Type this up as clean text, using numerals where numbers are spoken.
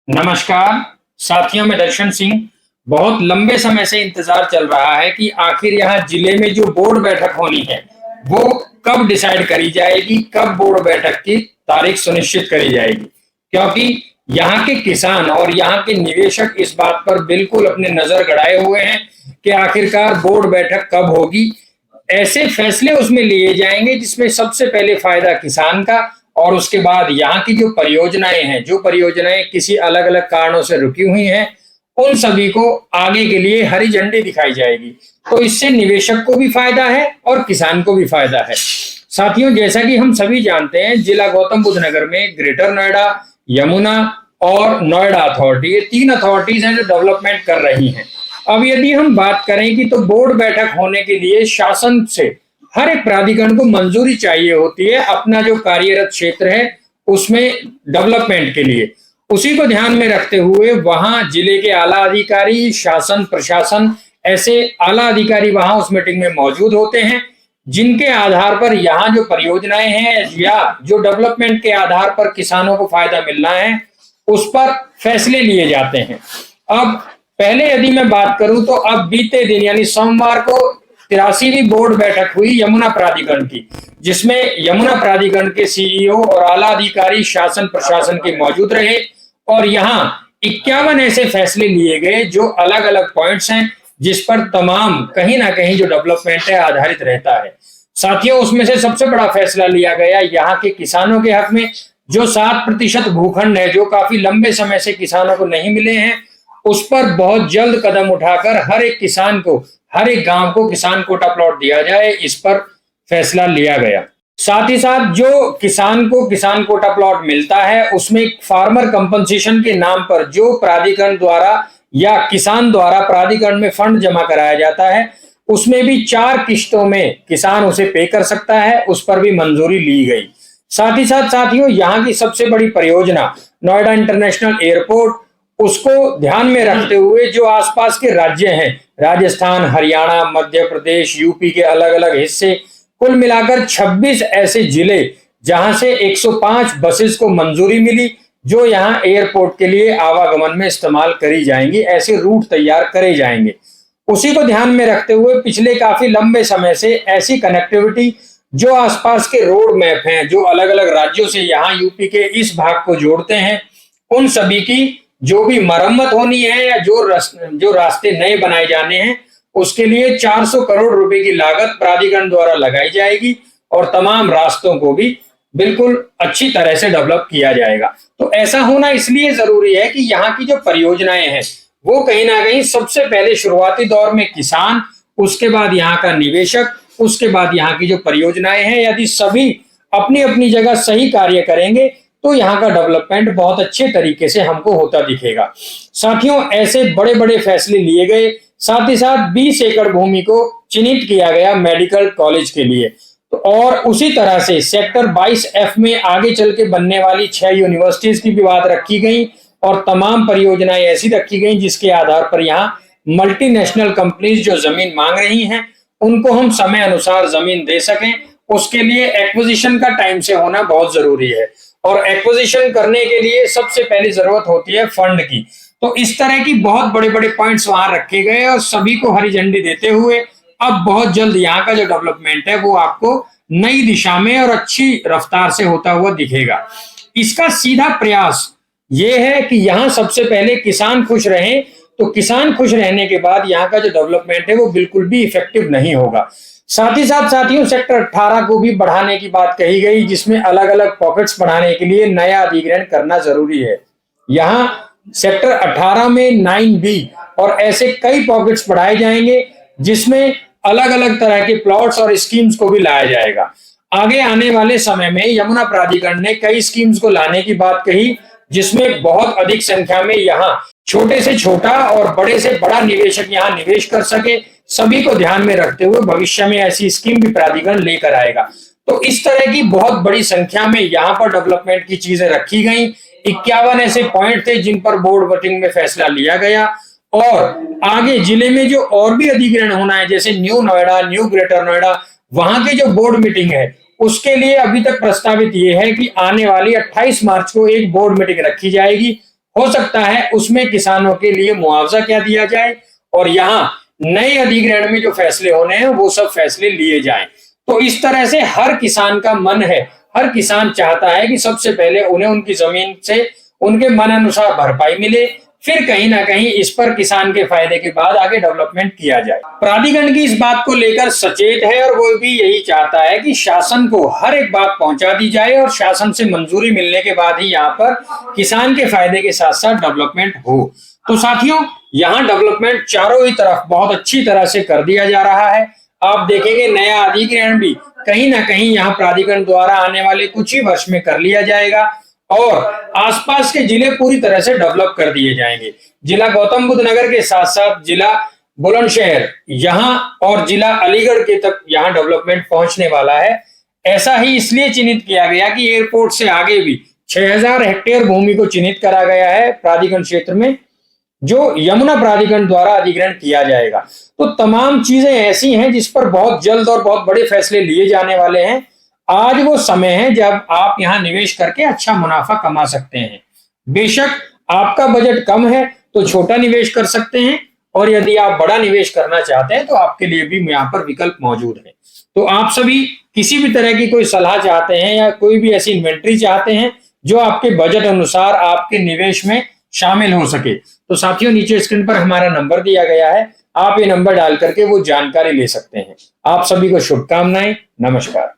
नमस्कार साथियों, मैं दर्शन सिंह। बहुत लंबे समय से इंतजार चल रहा है कि आखिर यहाँ जिले में जो बोर्ड बैठक होनी है वो कब डिसाइड करी जाएगी, कब बोर्ड बैठक की तारीख सुनिश्चित करी जाएगी। क्योंकि यहाँ के किसान और यहाँ के निवेशक इस बात पर बिल्कुल अपने नजर गड़ाए हुए हैं कि आखिरकार बोर्ड बैठक कब होगी। ऐसे फैसले उसमें लिए जाएंगे जिसमें सबसे पहले फायदा किसान का, और उसके बाद यहाँ की जो परियोजनाएं हैं, जो परियोजनाएं किसी अलग अलग कारणों से रुकी हुई हैं, उन सभी को आगे के लिए हरी झंडी दिखाई जाएगी। तो इससे निवेशक को भी फायदा है और किसान को भी फायदा है। साथियों, जैसा कि हम सभी जानते हैं, जिला गौतम बुद्ध नगर में ग्रेटर नोएडा, यमुना और नोएडा अथॉरिटी, ये तीन अथॉरिटीज हैं जो डेवलपमेंट कर रही हैं। अब यदि हम बात करें कि तो बोर्ड बैठक होने के लिए शासन से हर एक प्राधिकरण को मंजूरी चाहिए होती है अपना जो कार्यरत क्षेत्र है उसमें डेवलपमेंट के लिए। उसी को ध्यान में रखते हुए वहां जिले के आला अधिकारी, शासन प्रशासन, ऐसे आला अधिकारी वहां उस मीटिंग में मौजूद होते हैं, जिनके आधार पर यहाँ जो परियोजनाएं हैं या जो डेवलपमेंट के आधार पर किसानों को फायदा मिलना है उस पर फैसले लिए जाते हैं। अब पहले यदि मैं बात करूं तो अब बीते दिन यानी सोमवार को 83वीं बोर्ड बैठक हुई यमुना प्राधिकरण की, जिसमें यमुना प्राधिकरण के सीईओ और आला अधिकारी शासन प्रशासन के मौजूद रहे और यहाँ 51 ऐसे फैसले लिए गए जो अलग अलग पॉइंट्स हैं जिस पर तमाम कहीं ना कहीं जो डेवलपमेंट है आधारित रहता है। साथियों, उसमें से सबसे बड़ा फैसला लिया गया यहाँ के किसानों के हक में। जो 7% भूखंड है जो काफी लंबे समय से किसानों को नहीं मिले हैं, उस पर बहुत जल्द कदम उठाकर हर एक किसान को, हर एक गांव को किसान कोटा प्लॉट दिया जाए, इस पर फैसला लिया गया। साथ ही साथ जो किसान को किसान कोटा प्लॉट मिलता है उसमें फार्मर कंपनसेशन के नाम पर जो प्राधिकरण द्वारा या किसान द्वारा प्राधिकरण में फंड जमा कराया जाता है, उसमें भी 4 किश्तों में किसान उसे पे कर सकता है, उस पर भी मंजूरी ली गई। साथ ही साथ साथियों, यहाँ की सबसे बड़ी परियोजना नोएडा इंटरनेशनल एयरपोर्ट, उसको ध्यान में रखते हुए जो आसपास के राज्य हैं, राजस्थान, हरियाणा, मध्य प्रदेश, यूपी के अलग अलग हिस्से, कुल मिलाकर 26 ऐसे जिले जहां से 105 बसेस को मंजूरी मिली जो यहां एयरपोर्ट के लिए आवागमन में इस्तेमाल करी जाएंगी। ऐसे रूट तैयार करे जाएंगे। उसी को ध्यान में रखते हुए पिछले काफी लंबे समय से ऐसी कनेक्टिविटी जो आसपास के रोड मैप हैं, जो अलग अलग राज्यों से यहाँ यूपी के इस भाग को जोड़ते हैं, उन सभी की जो भी मरम्मत होनी है या जो रास्ते नए बनाए जाने हैं, उसके लिए 400 करोड़ रुपए की लागत प्राधिकरण द्वारा लगाई जाएगी और तमाम रास्तों को भी बिल्कुल अच्छी तरह से डेवलप किया जाएगा। तो ऐसा होना इसलिए जरूरी है कि यहाँ की जो परियोजनाएं हैं वो कहीं ना कहीं सबसे पहले शुरुआती दौर में किसान, उसके बाद यहाँ का निवेशक, उसके बाद यहाँ की जो परियोजनाएं हैं, यदि सभी अपनी अपनी जगह सही कार्य करेंगे तो यहाँ का डेवलपमेंट बहुत अच्छे तरीके से हमको होता दिखेगा। साथियों, ऐसे बड़े बड़े फैसले लिए गए। साथ ही साथ 20 एकड़ भूमि को चिन्हित किया गया मेडिकल कॉलेज के लिए। तो और उसी तरह से सेक्टर 22F में आगे चल के बनने वाली 6 यूनिवर्सिटीज की भी बात रखी गई और तमाम परियोजनाएं ऐसी रखी गई जिसके आधार पर यहाँ मल्टीनेशनल कंपनीज जो जमीन मांग रही हैं उनको हम समय अनुसार जमीन दे सकें। उसके लिए एक्विजिशन का टाइम से होना बहुत जरूरी है और एक्विजिशन करने के लिए सबसे पहली जरूरत होती है फंड की। तो इस तरह की बहुत बड़े बड़े पॉइंट्स वहां रखे गए और सभी को हरी झंडी देते हुए अब बहुत जल्द यहाँ का जो डेवलपमेंट है वो आपको नई दिशा में और अच्छी रफ्तार से होता हुआ दिखेगा। इसका सीधा प्रयास ये है कि यहाँ सबसे पहले किसान खुश रहें, तो किसान खुश रहने के बाद यहाँ का जो डेवलपमेंट है वो बिल्कुल भी इफेक्टिव नहीं होगा। साथ ही साथ साथियों, सेक्टर 18 को भी बढ़ाने की बात कही गई, जिसमें अलग अलग पॉकेट्स बढ़ाने के लिए नया अधिग्रहण करना जरूरी है। यहाँ सेक्टर 18 में 9B और ऐसे कई पॉकेट्स बढ़ाए जाएंगे जिसमें अलग अलग तरह के प्लॉट्स और स्कीम्स को भी लाया जाएगा। आगे आने वाले समय में यमुना प्राधिकरण ने कई स्कीम्स को लाने की बात कही जिसमें बहुत अधिक संख्या में यहाँ छोटे से छोटा और बड़े से बड़ा निवेशक यहाँ निवेश कर सके। सभी को ध्यान में रखते हुए भविष्य में ऐसी स्कीम भी प्राधिकरण लेकर आएगा। तो इस तरह की बहुत बड़ी संख्या में यहाँ पर डेवलपमेंट की चीजें रखी गई। 51 ऐसे पॉइंट थे जिन पर बोर्ड मीटिंग में फैसला लिया गया और आगे जिले में जो और भी अधिग्रहण होना है, जैसे new Noida, new greater Noida, वहां की जो बोर्ड मीटिंग है उसके लिए अभी तक प्रस्तावित ये है कि आने वाली 28 मार्च को एक बोर्ड मीटिंग रखी जाएगी। हो सकता है उसमें किसानों के लिए मुआवजा क्या दिया जाए और यहाँ नए अधिग्रहण में जो फैसले होने हैं वो सब फैसले लिए जाएं। तो इस तरह से हर किसान का मन है, हर किसान चाहता है कि सबसे पहले उन्हें उनकी जमीन से उनके मन अनुसार भरपाई मिले, फिर कहीं ना कहीं इस पर किसान के फायदे के बाद आगे डेवलपमेंट किया जाए। प्राधिकरण की इस बात को लेकर सचेत है और वो भी यही चाहता है कि शासन को हर एक बात पहुंचा दी जाए और शासन से मंजूरी मिलने के बाद ही यहाँ पर किसान के फायदे के साथ साथ डेवलपमेंट हो। तो साथियों, यहाँ डेवलपमेंट चारों ही तरफ बहुत अच्छी तरह से कर दिया जा रहा है। आप देखेंगे नया अधिग्रहण भी कहीं ना कहीं यहाँ प्राधिकरण द्वारा आने वाले कुछ ही वर्ष में कर लिया जाएगा और आसपास के जिले पूरी तरह से डेवलप कर दिए जाएंगे। जिला गौतम बुद्ध नगर के साथ साथ जिला बुलंदशहर यहाँ और जिला अलीगढ़ के तक यहाँ डेवलपमेंट पहुंचने वाला है। ऐसा ही इसलिए चिन्हित किया गया कि एयरपोर्ट से आगे भी 6000 हेक्टेयर भूमि को चिन्हित करा गया है प्राधिकरण क्षेत्र में, जो यमुना प्राधिकरण द्वारा अधिग्रहण किया जाएगा। तो तमाम चीजें ऐसी हैं जिस पर बहुत जल्द और बहुत बड़े फैसले लिए जाने वाले हैं। आज वो समय है जब आप यहाँ निवेश करके अच्छा मुनाफा कमा सकते हैं। बेशक आपका बजट कम है तो छोटा निवेश कर सकते हैं और यदि आप बड़ा निवेश करना चाहते हैं तो आपके लिए भी यहाँ पर विकल्प मौजूद है। तो आप सभी किसी भी तरह की कोई सलाह चाहते हैं या कोई भी ऐसी इन्वेंट्री चाहते हैं जो आपके बजट अनुसार आपके निवेश में शामिल हो सके, तो साथियों नीचे स्क्रीन पर हमारा नंबर दिया गया है, आप ये नंबर डाल करके वो जानकारी ले सकते हैं। आप सभी को शुभकामनाएं। नमस्कार।